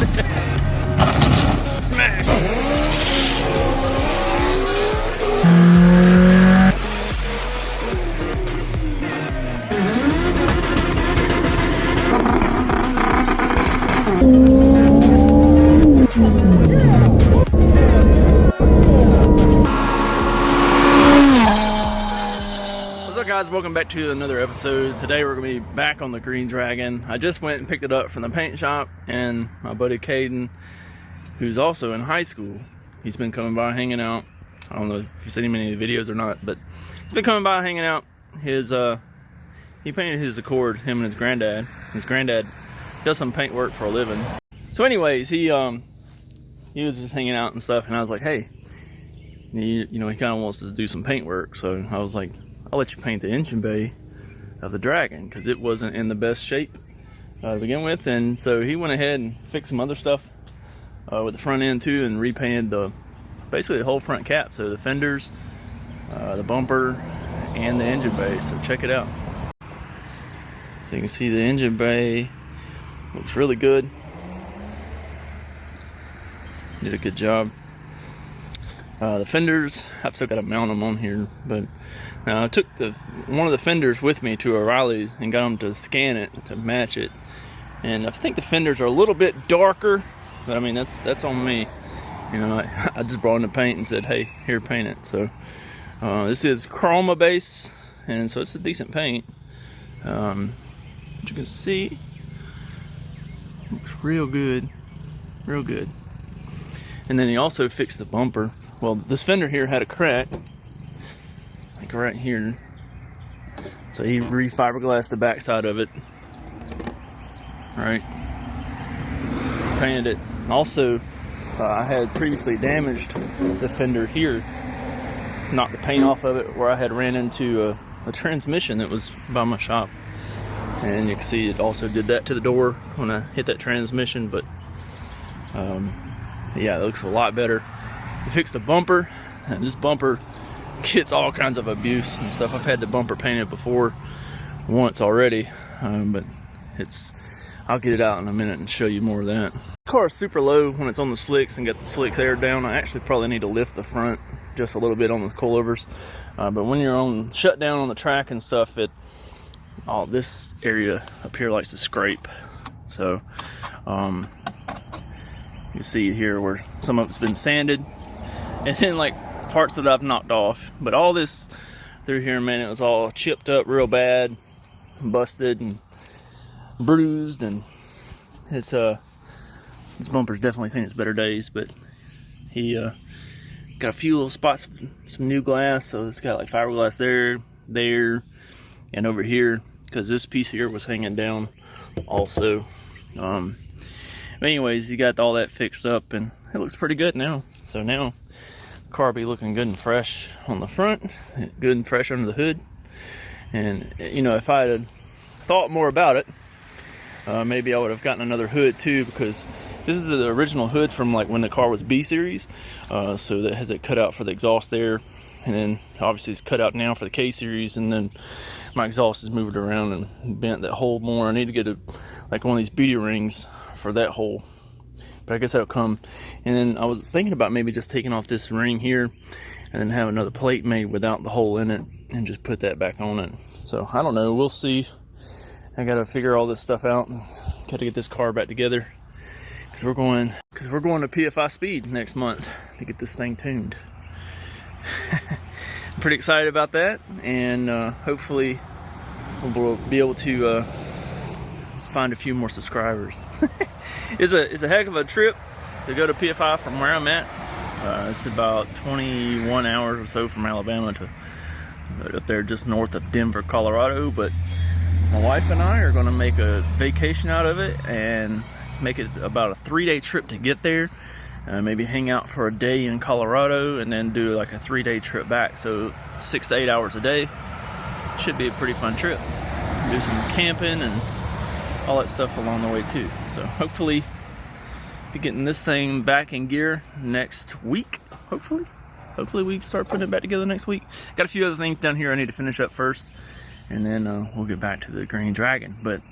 Smash! What's up, guys? Welcome back to another episode. Today we're going to be back on the Green Dragon. I just went and picked it up from the paint shop, and my buddy Caden, who's also in high school, he's been coming by hanging out. I don't know if you've seen him in any videos or not, but he's been coming by hanging out. He painted his Accord, him and his granddad. His granddad does some paint work for a living. So anyways, he was just hanging out and stuff, and I was like, hey, you know, he kind of wants to do some paint work. So I was like, I'll let you paint the engine bay of the Dragon, because it wasn't in the best shape to begin with. And so he went ahead and fixed some other stuff with the front end too, and repainted basically the whole front cap. So the fenders, the bumper, and the engine bay. So check it out. So you can see the engine bay looks really good. Did a good job. The fenders, I've still got to mount them on here, but I took one of the fenders with me to O'Reilly's and got them to scan it to match it. And I think the fenders are a little bit darker, but I mean, that's on me. You know, I just brought in the paint and said, hey, here, paint it. So this is chroma base, and so it's a decent paint. As you can see, looks real good, real good. And then he also fixed the bumper. Well, this fender here had a crack, like right here. So he re-fiberglassed the backside of it, right? Painted it. Also, I had previously damaged the fender here, knocked the paint off of it, where I had ran into a transmission that was by my shop. And you can see it also did that to the door when I hit that transmission, but yeah, it looks a lot better. He fixed the bumper, and this bumper gets all kinds of abuse and stuff. I've had the bumper painted before once already, but I'll get it out in a minute and show you more of that. The car is super low when it's on the slicks and got the slicks aired down. I actually probably need to lift the front just a little bit on the coilovers, but when you're on shutdown on the track and stuff, this area up here likes to scrape. So you see here where some of it's been sanded, and then like parts that I've knocked off. But all this through here, man, it was all chipped up real bad, busted and bruised, and this bumper's definitely seen its better days. But he got a few little spots, some new glass, so it's got like fiberglass there, and over here, because this piece here was hanging down also. But anyways, you got all that fixed up, and it looks pretty good now. So now the car will be looking good and fresh on the front, good and fresh under the hood. And you know, if I had thought more about it, maybe I would have gotten another hood too, because this is the original hood from like when the car was B series. So that has it cut out for the exhaust there, and then obviously it's cut out now for the K series, and then my exhaust is moved around and bent that hole more. I need to get like one of these beauty rings for that hole, but I guess that'll come. And then I was thinking about maybe just taking off this ring here and then have another plate made without the hole in it and just put that back on it. So I don't know, we'll see. I gotta figure all this stuff out and gotta get this car back together, because we're going to PFI Speed next month to get this thing tuned. I'm pretty excited about that, and hopefully we'll be able to find a few more subscribers. It's a heck of a trip to go to PFI from where I'm at. It's about 21 hours or so from Alabama to up there just north of Denver, Colorado. But my wife and I are going to make a vacation out of it and make it about a 3-day trip to get there. Maybe hang out for a day in Colorado and then do like a 3-day trip back. So 6 to 8 hours a day. Should be a pretty fun trip. Do some camping and all that stuff along the way too. So hopefully be getting this thing back in gear next week. Hopefully we can start putting it back together next week. Got a few other things down here I need to finish up first, and then we'll get back to the Green Dragon. But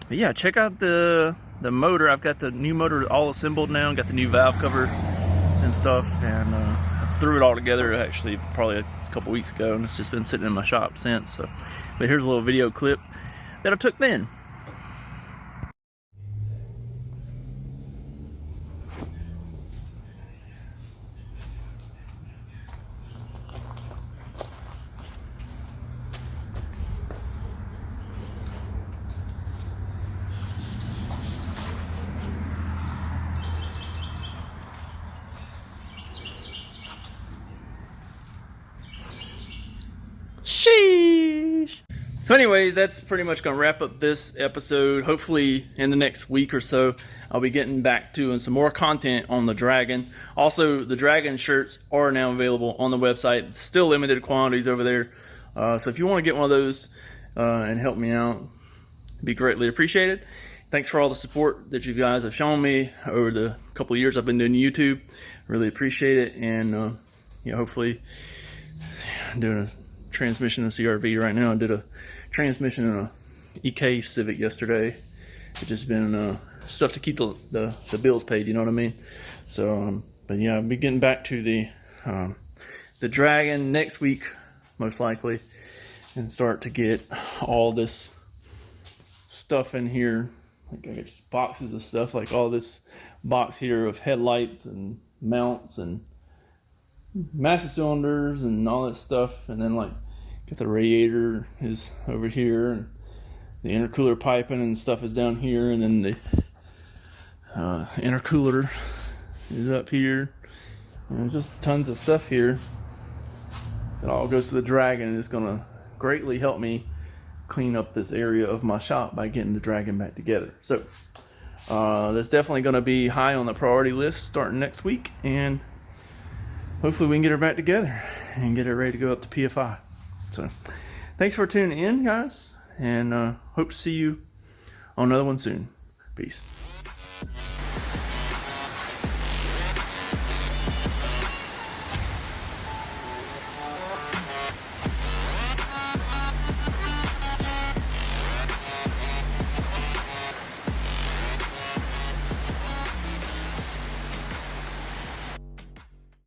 yeah, check out the the motor. I've got the new motor all assembled now, got the new valve cover and stuff, and I threw it all together actually probably a couple weeks ago, and it's just been sitting in my shop since. So, but here's a little video clip that I took then. Sheesh. So anyways, that's pretty much going to wrap up this episode. Hopefully in the next week or so, I'll be getting back to doing some more content on the Dragon. Also, the Dragon shirts are now available on the website. Still limited quantities over there. So if you want to get one of those and help me out, it'd be greatly appreciated. Thanks for all the support that you guys have shown me over the couple of years I've been doing YouTube. Really appreciate it. And hopefully I'm doing a transmission in a CRV right now. I did a transmission in a EK Civic yesterday. It's just been stuff to keep the bills paid, you know what I mean? So but yeah, I'll be getting back to the Dragon next week most likely, and start to get all this stuff in here. Like I got just boxes of stuff, like all this box here of headlights and mounts and master cylinders and all that stuff, and then like got the radiator is over here, and the intercooler piping and stuff is down here, and then the intercooler is up here, and just tons of stuff here. It all goes to the Dragon, and it's gonna greatly help me clean up this area of my shop by getting the Dragon back together. So that's definitely gonna be high on the priority list starting next week, and hopefully we can get her back together and get her ready to go up to PFI. So thanks for tuning in, guys, and hope to see you on another one soon. Peace.